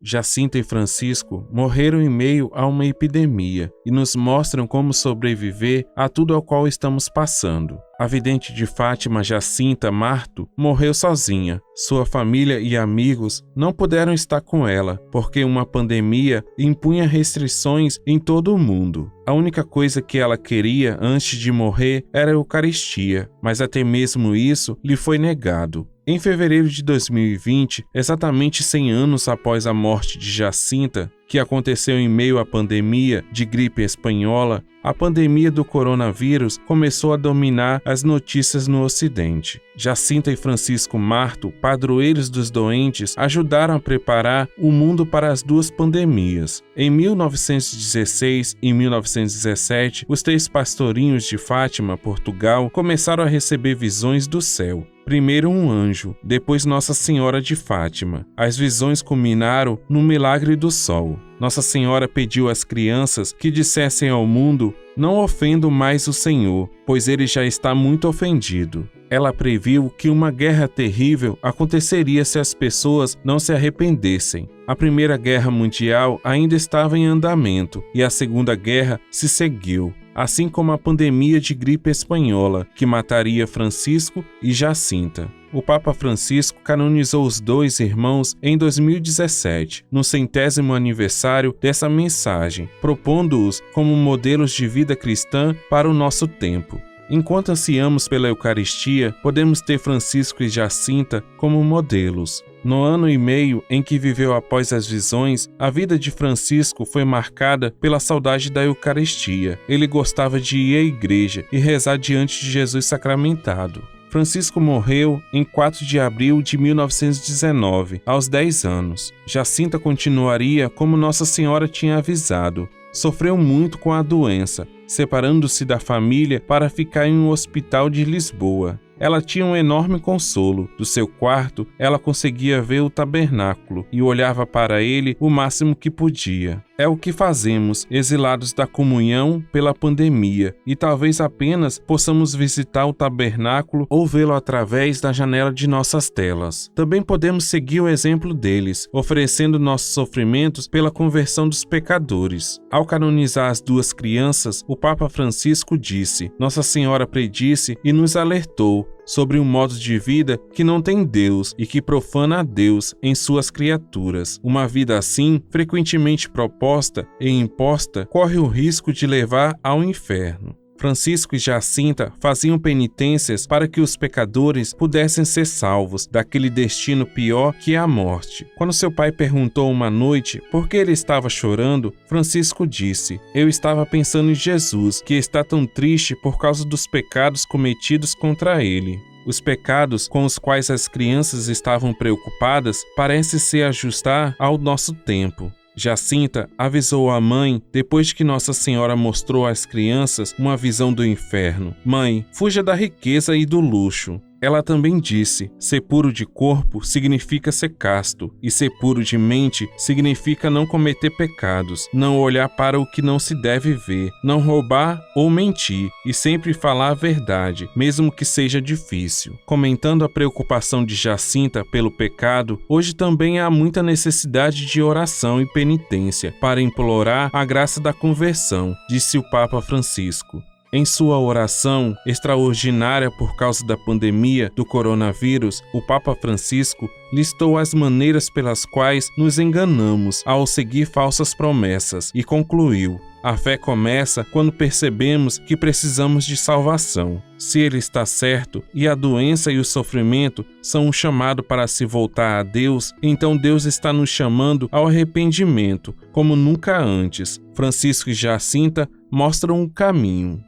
Jacinta e Francisco morreram em meio a uma epidemia e nos mostram como sobreviver a tudo ao qual estamos passando. A vidente de Fátima, Jacinta Marto, morreu sozinha. Sua família e amigos não puderam estar com ela, porque uma pandemia impunha restrições em todo o mundo. A única coisa que ela queria antes de morrer era a Eucaristia, mas até mesmo isso lhe foi negado. Em fevereiro de 2020, exatamente 100 anos após a morte de Jacinta, que aconteceu em meio à pandemia de gripe espanhola, a pandemia do coronavírus começou a dominar as notícias no Ocidente. Jacinta e Francisco Marto, padroeiros dos doentes, ajudaram a preparar o mundo para as duas pandemias. Em 1916 e 1917, os 3 pastorinhos de Fátima, Portugal, começaram a receber visões do céu. Primeiro um anjo, depois Nossa Senhora de Fátima. As visões culminaram no milagre do sol. Nossa Senhora pediu às crianças que dissessem ao mundo: não ofendam mais o Senhor, pois ele já está muito ofendido. Ela previu que uma guerra terrível aconteceria se as pessoas não se arrependessem. A Primeira Guerra Mundial ainda estava em andamento e a Segunda Guerra se seguiu, assim como a pandemia de gripe espanhola, que mataria Francisco e Jacinta. O Papa Francisco canonizou os 2 irmãos em 2017, no 100º aniversário dessa mensagem, propondo-os como modelos de vida cristã para o nosso tempo. Enquanto ansiamos pela Eucaristia, podemos ter Francisco e Jacinta como modelos. No ano e meio em que viveu após as visões, a vida de Francisco foi marcada pela saudade da Eucaristia. Ele gostava de ir à igreja e rezar diante de Jesus sacramentado. Francisco morreu em 4 de abril de 1919, aos 10 anos. Jacinta continuaria como Nossa Senhora tinha avisado. Sofreu muito com a doença, separando-se da família para ficar em um hospital de Lisboa. Ela tinha um enorme consolo. Do seu quarto, ela conseguia ver o tabernáculo e olhava para ele o máximo que podia. É o que fazemos, exilados da comunhão pela pandemia, e talvez apenas possamos visitar o tabernáculo ou vê-lo através da janela de nossas telas. Também podemos seguir o exemplo deles, oferecendo nossos sofrimentos pela conversão dos pecadores. Ao canonizar as 2 crianças, o Papa Francisco disse: Nossa Senhora predisse e nos alertou sobre um modo de vida que não tem Deus e que profana a Deus em suas criaturas. Uma vida assim, frequentemente proposta e imposta, corre o risco de levar ao inferno. Francisco e Jacinta faziam penitências para que os pecadores pudessem ser salvos daquele destino pior que é a morte. Quando seu pai perguntou uma noite por que ele estava chorando, Francisco disse: Eu estava pensando em Jesus, que está tão triste por causa dos pecados cometidos contra ele. Os pecados com os quais as crianças estavam preocupadas parecem se ajustar ao nosso tempo. Jacinta avisou a mãe depois que Nossa Senhora mostrou às crianças uma visão do inferno: Mãe, fuja da riqueza e do luxo. Ela também disse: ser puro de corpo significa ser casto, e ser puro de mente significa não cometer pecados, não olhar para o que não se deve ver, não roubar ou mentir, e sempre falar a verdade, mesmo que seja difícil. Comentando a preocupação de Jacinta pelo pecado, hoje também há muita necessidade de oração e penitência para implorar a graça da conversão, disse o Papa Francisco. Em sua oração extraordinária por causa da pandemia do coronavírus, o Papa Francisco listou as maneiras pelas quais nos enganamos ao seguir falsas promessas e concluiu: a fé começa quando percebemos que precisamos de salvação. Se ele está certo e a doença e o sofrimento são um chamado para se voltar a Deus, então Deus está nos chamando ao arrependimento, como nunca antes. Francisco e Jacinta mostram um caminho.